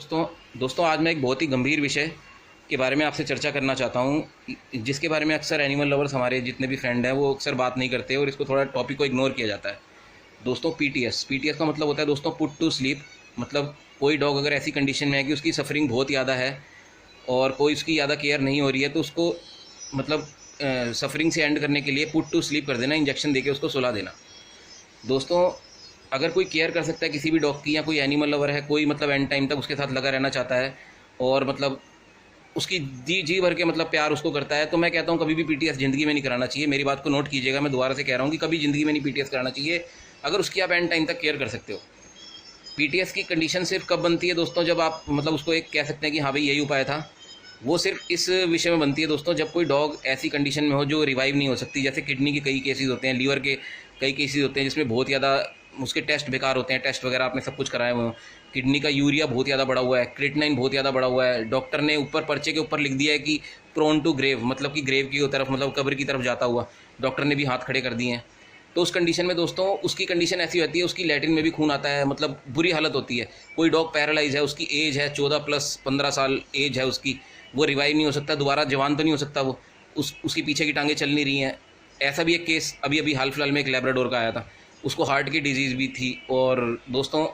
दोस्तों आज मैं एक बहुत ही गंभीर विषय के बारे में आपसे चर्चा करना चाहता हूँ, जिसके बारे में अक्सर एनिमल लवर्स हमारे जितने भी फ्रेंड हैं वो अक्सर बात नहीं करते और इसको थोड़ा टॉपिक को इग्नोर किया जाता है। दोस्तों पीटीएस का मतलब होता है दोस्तों पुट टू स्लीप। मतलब कोई डॉग अगर ऐसी कंडीशन में है कि उसकी सफरिंग बहुत ज़्यादा है और कोई उसकी ज़्यादा केयर नहीं हो रही है, तो उसको मतलब सफरिंग से एंड करने के लिए पुट टू स्लीप कर देना, इंजेक्शन देके उसको सुला देना। दोस्तों अगर कोई केयर कर सकता है किसी भी डॉग की, या कोई एनिमल लवर है, कोई मतलब एंड टाइम तक उसके साथ लगा रहना चाहता है और मतलब उसकी जी भर के मतलब प्यार उसको करता है, तो मैं कहता हूँ कभी भी पीटीएस ज़िंदगी में नहीं कराना चाहिए। मेरी बात को नोट कीजिएगा, मैं दोबारा से कह रहा हूँ कि कभी ज़िंदगी में नहीं पीटीएस कराना चाहिए अगर उसकी आप एंड टाइम तक केयर कर सकते हो। पीटीएस की कंडीशन सिर्फ कब बनती है दोस्तों, जब आप मतलब उसको एक कह सकते हैं कि हाँ भाई यही उपाय था। वो सिर्फ इस विषय में बनती है दोस्तों जब कोई डॉग ऐसी कंडीशन में हो जो रिवाइव नहीं हो सकती। जैसे किडनी के कई केसेस होते हैं, लीवर के कई केसेस होते हैं जिसमें बहुत ज़्यादा उसके टेस्ट बेकार होते हैं, टेस्ट वगैरह आपने सब कुछ कराए हुए हो, किडनी का यूरिया बहुत ज़्यादा बढ़ा हुआ है, क्रिएटिनिन बहुत ज़्यादा बढ़ा हुआ है, डॉक्टर ने ऊपर पर्चे के ऊपर लिख दिया है कि प्रोन टू ग्रेव, मतलब कि ग्रेव की तरफ मतलब कब्र की तरफ जाता हुआ, डॉक्टर ने भी हाथ खड़े कर दिए हैं। तो उस कंडीशन में दोस्तों उसकी कंडीशन ऐसी होती है, उसकी लैट्रिन में भी खून आता है, मतलब बुरी हालत होती है। कोई डॉग पैरालाइज है, उसकी एज है 14+15 साल एज है उसकी, वो रिवाइव नहीं हो सकता, दोबारा जवान तो नहीं हो सकता वो, उसकी पीछे की टांगें चल नहीं रही हैं। ऐसा भी एक केस अभी हाल फिलहाल में एक लैब्राडोर का आया था, उसको हार्ट की डिजीज़ भी थी और दोस्तों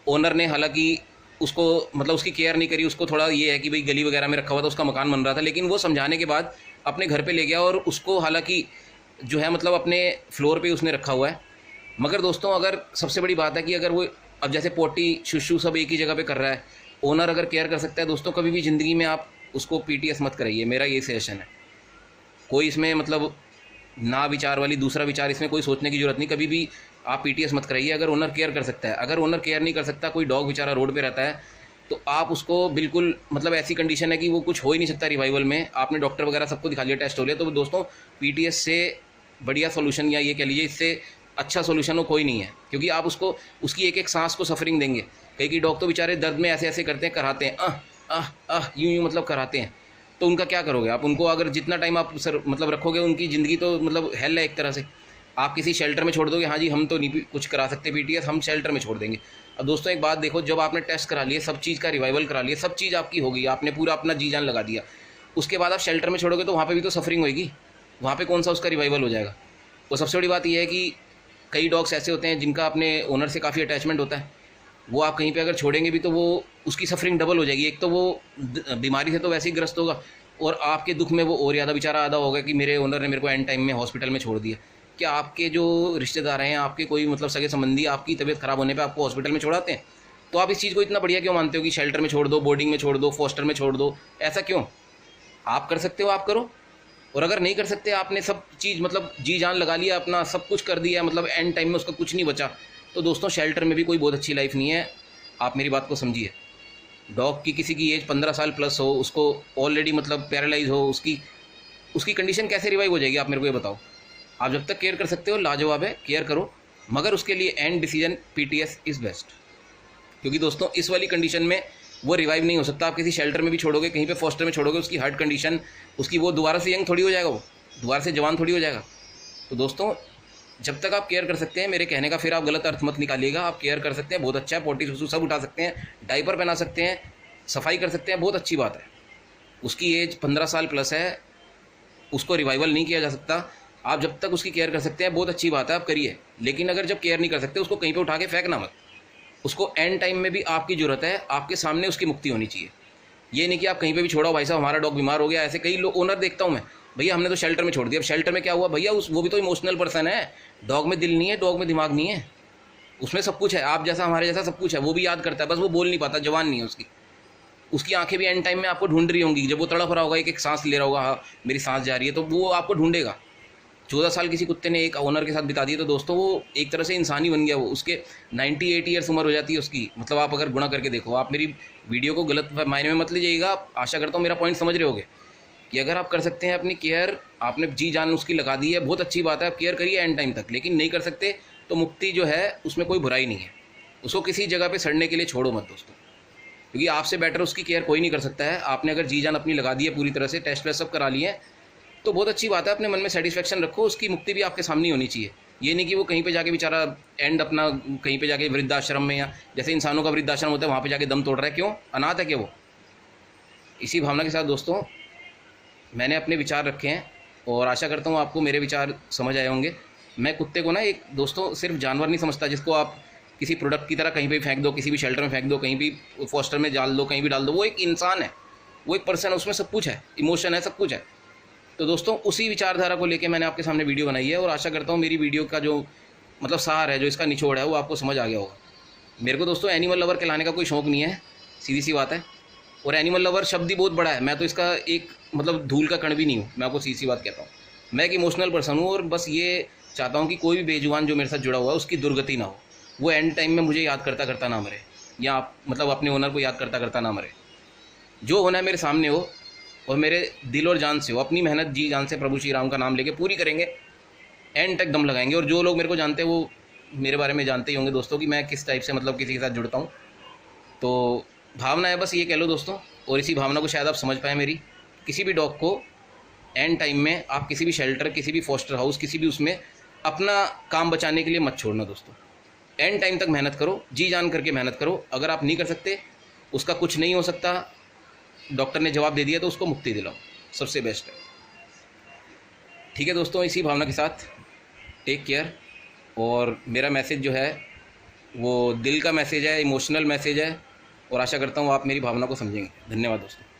ओनर ने हालांकि उसको मतलब उसकी केयर नहीं करी। उसको थोड़ा ये है कि भाई गली वगैरह में रखा हुआ था, उसका मकान बन रहा था, लेकिन वो समझाने के बाद अपने घर पे ले गया और उसको हालांकि जो है मतलब अपने फ्लोर पे उसने रखा हुआ है। मगर दोस्तों अगर सबसे बड़ी बात है कि अगर वो अब जैसे पोटी शुशु सब एक ही जगह पे कर रहा है, ओनर अगर केयर कर सकता है दोस्तों, कभी भी ज़िंदगी में आप उसको पीटीएस मत कराइए, मेरा ये सजेशन है। कोई इसमें मतलब ना विचार वाली दूसरा विचार इसमें कोई सोचने की जरूरत नहीं, कभी भी आप पीटीएस मत कराइए अगर ओनर केयर कर सकता है। अगर ओनर केयर नहीं कर सकता, कोई डॉग बेचारा रोड पे रहता है, तो आप उसको बिल्कुल मतलब ऐसी कंडीशन है कि वो कुछ हो ही नहीं सकता रिवाइवल में, आपने डॉक्टर वगैरह सबको दिखा लिया, टेस्ट हो लिया, तो दोस्तों पीटीएस से बढ़िया सोल्यूशन या ये कह लीजिए इससे अच्छा सोल्यूशन वो कोई नहीं है, क्योंकि आप उसको उसकी एक एक सांस को सफरिंग देंगे। कई डॉग तो बेचारे दर्द में ऐसे ऐसे करते हैं, कराते हैं यूं मतलब कराते हैं, तो उनका क्या करोगे आप? उनको अगर जितना टाइम आप सर मतलब रखोगे, उनकी ज़िंदगी तो मतलब हेल है एक तरह से। आप किसी शेल्टर में छोड़ दोगे, हाँ जी हम तो नहीं कुछ करा सकते पीटीएस, हम शेल्टर में छोड़ देंगे। अब दोस्तों एक बात देखो, जब आपने टेस्ट करा लिए, सब चीज़ का रिवाइवल करा लिया, सब चीज़ आपकी हो गई, आपने पूरा अपना जी जान लगा दिया, उसके बाद आप शेल्टर में छोड़ोगे तो वहाँ पर भी तो सफरिंग होगी, वहाँ पर कौन सा उसका रिवाइवल हो जाएगा? और सबसे बड़ी बात यह है कि कई डॉग्स ऐसे होते हैं जिनका अपने ओनर से काफ़ी अटैचमेंट होता है, वो आप कहीं पे अगर छोड़ेंगे भी तो वो उसकी सफरिंग डबल हो जाएगी। एक तो वो बीमारी से तो वैसे ही ग्रस्त होगा और आपके दुख में वो और ज़्यादा बेचारा आधा होगा कि मेरे ओनर ने मेरे को एंड टाइम में हॉस्पिटल में छोड़ दिया। क्या आपके जो रिश्तेदार हैं, आपके कोई मतलब सगे संबंधी आपकी तबीयत ख़राब होने पर आपको हॉस्पिटल में छोड़ाते हैं? तो आप इस चीज़ को इतना बढ़िया क्यों मानते हो कि शेल्टर में छोड़ दो, बोर्डिंग में छोड़ दो, फॉस्टर में छोड़ दो? ऐसा क्यों? आप कर सकते हो आप करो, और अगर नहीं कर सकते, आपने सब चीज़ मतलब जी जान लगा लिया, अपना सब कुछ कर दिया, मतलब एंड टाइम में उसका कुछ नहीं बचा, तो दोस्तों शेल्टर में भी कोई बहुत अच्छी लाइफ नहीं है। आप मेरी बात को समझिए। डॉग की किसी की एज 15 साल प्लस हो, उसको ऑलरेडी मतलब पैरालाइज हो, उसकी कंडीशन कैसे रिवाइव हो जाएगी? आप मेरे को ये बताओ। आप जब तक केयर कर सकते हो लाजवाब है, केयर करो, मगर उसके लिए and decision PTS is best, क्योंकि दोस्तों इस वाली कंडीशन में वो रिवाइव नहीं हो सकता। आप किसी शेल्टर में भी छोड़ोगे, कहीं पे फॉस्टर में छोड़ोगे, उसकी हार्ट कंडीशन, उसकी वो दोबारा से यंग थोड़ी हो जाएगा, वो दोबारा से जवान थोड़ी हो जाएगा। तो दोस्तों जब तक आप केयर कर सकते हैं, मेरे कहने का फिर आप गलत अर्थ मत निकालिएगा, आप केयर कर सकते हैं, बहुत अच्छा है, पोटी सुसु सब उठा सकते हैं, डायपर पहना सकते हैं, सफाई कर सकते हैं, बहुत अच्छी बात है। उसकी एज 15 साल प्लस है, उसको रिवाइवल नहीं किया जा सकता। आप जब तक उसकी केयर कर सकते हैं बहुत अच्छी बात है, आप करिए, लेकिन अगर जब केयर नहीं कर सकते, उसको कहीं पर उठा के फेंकना मत। उसको एंड टाइम में भी आपकी ज़रूरत है, आपके सामने उसकी मुक्ति होनी चाहिए। ये नहीं कि आप कहीं पे भी छोड़ो, भाई साहब हमारा डॉग बीमार हो गया, ऐसे कई लोग ओनर देखता हूँ मैं, भैया हमने तो शेल्टर में छोड़ दिया। अब शेल्टर में क्या हुआ भैया, वो भी तो इमोशनल पर्सन है, डॉग में दिल नहीं है, डॉग में दिमाग नहीं है, उसमें सब कुछ है, आप जैसा हमारे जैसा सब कुछ है, वो भी याद करता है, बस वो बोल नहीं पाता, जवान नहीं है उसकी आंखें भी एंड टाइम में आपको ढूंढ रही होंगी। जब वो तड़प रहा होगा, एक एक सांस ले रहा होगा, हाँ मेरी सांस जा रही है, तो वो आपको ढूंढेगा। 14 साल किसी कुत्ते ने एक ओनर के साथ बिता दिए, तो दोस्तों वो एक तरह से इंसान ही बन गया। वो उसके 98 ईयर्स उम्र हो जाती है उसकी, मतलब आप अगर गुणा करके देखो। आप मेरी वीडियो को गलत मायने में मत लीजिएगा, आशा करता हूँ मेरा पॉइंट समझ रहे होगे कि अगर आप कर सकते हैं अपनी केयर, आपने जी जान उसकी लगा दी है, बहुत अच्छी बात है, आप केयर करिए एंड टाइम तक, लेकिन नहीं कर सकते तो मुक्ति जो है उसमें कोई बुराई नहीं है। उसको किसी जगह पर सड़ने के लिए छोड़ो मत दोस्तों, क्योंकि आपसे बेटर उसकी केयर कोई नहीं कर सकता है। आपने अगर जी जान अपनी लगा दी है पूरी तरह से, टेस्ट वेस्ट सब करा लिए हैं, तो बहुत अच्छी बात है, अपने मन में सेटिस्फेक्शन रखो, उसकी मुक्ति भी आपके सामने होनी चाहिए। ये नहीं कि वो कहीं पे जाके बेचारा एंड अपना कहीं पे जाके वृद्धाश्रम में, या जैसे इंसानों का वृद्धाश्रम होता है वहाँ पे जाके दम तोड़ रहा है। क्यों? अनाथ है क्या वो? इसी भावना के साथ दोस्तों मैंने अपने विचार रखे हैं और आशा करता हूँ आपको मेरे विचार समझ आए होंगे। मैं कुत्ते को ना एक दोस्तों सिर्फ जानवर नहीं समझता जिसको आप किसी प्रोडक्ट की तरह कहीं पे फेंक दो, किसी भी शेल्टर में फेंक दो, कहीं भी फॉस्टर में डाल दो, कहीं भी डाल दो। वो एक इंसान है, वो एक पर्सन है, उसमें सब कुछ है, इमोशन है, सब कुछ है। तो दोस्तों उसी विचारधारा को लेके मैंने आपके सामने वीडियो बनाई है और आशा करता हूँ मेरी वीडियो का जो मतलब सार है, जो इसका निचोड़ है, वो आपको समझ आ गया होगा। मेरे को दोस्तों एनिमल लवर कहलाने का कोई शौक़ नहीं है, सीधी सी बात है। और एनिमल लवर शब्द ही बहुत बड़ा है, मैं तो इसका एक मतलब धूल का कण भी नहीं हूँ। मैं आपको सीधी सी बात कहता हूँ, मैं एक इमोशनल पर्सन हूँ और बस ये चाहता हूँ कि कोई भी बेजुबान जो मेरे साथ जुड़ा हुआ है उसकी दुर्गति ना हो, वो एंड टाइम में मुझे याद करता करता ना मरे, या मतलब अपने ओनर को याद करता करता ना मरे। जो होना है मेरे सामने हो और मेरे दिल और जान से हो, अपनी मेहनत जी जान से प्रभु श्री राम का नाम लेके पूरी करेंगे, एंड तक दम लगाएंगे। और जो लोग मेरे को जानते हैं वो मेरे बारे में जानते ही होंगे दोस्तों कि मैं किस टाइप से मतलब किसी के साथ जुड़ता हूँ। तो भावना है, बस ये कह लो दोस्तों। और इसी भावना को शायद आप समझ पाए मेरी। किसी भी डॉग को एंड टाइम में आप किसी भी शेल्टर, किसी भी फॉस्टर हाउस, किसी भी उसमें अपना काम बचाने के लिए मत छोड़ना दोस्तों। एंड टाइम तक मेहनत करो, जी जान करके मेहनत करो। अगर आप नहीं कर सकते, उसका कुछ नहीं हो सकता, डॉक्टर ने जवाब दे दिया तो उसको मुक्ति दिलाओ, सबसे बेस्ट है। ठीक है दोस्तों, इसी भावना के साथ टेक केयर। और मेरा मैसेज जो है वो दिल का मैसेज है, इमोशनल मैसेज है, और आशा करता हूँ आप मेरी भावना को समझेंगे। धन्यवाद दोस्तों।